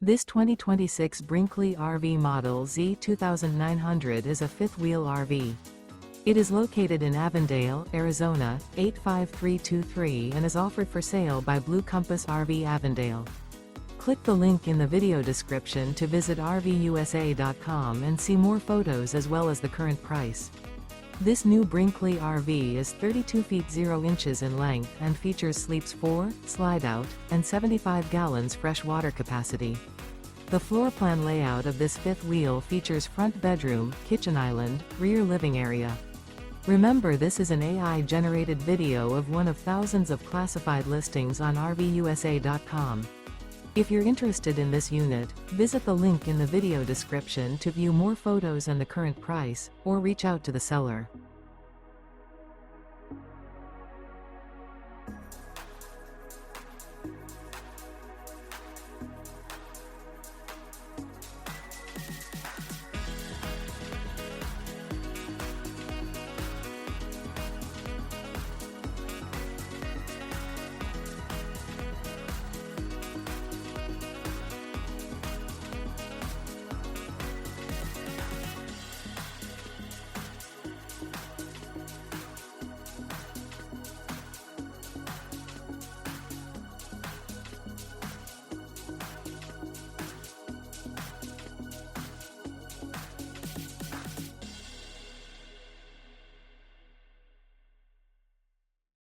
This 2026 Brinkley RV Model Z 2900 is a fifth-wheel RV. It is located in Avondale, Arizona, 85323 and is offered for sale by Blue Compass RV Avondale. Click the link in the video description to visit RVUSA.com and see more photos as well as the current price. This new Brinkley RV is 32 feet 0 inches in length and features sleeps 4, slide-out, and 75 gallons fresh water capacity. The floor plan layout of this fifth wheel features front bedroom, kitchen island, rear living area. Remember, this is an AI-generated video of one of thousands of classified listings on RVUSA.com. If you're interested in this unit, visit the link in the video description to view more photos and the current price, or reach out to the seller.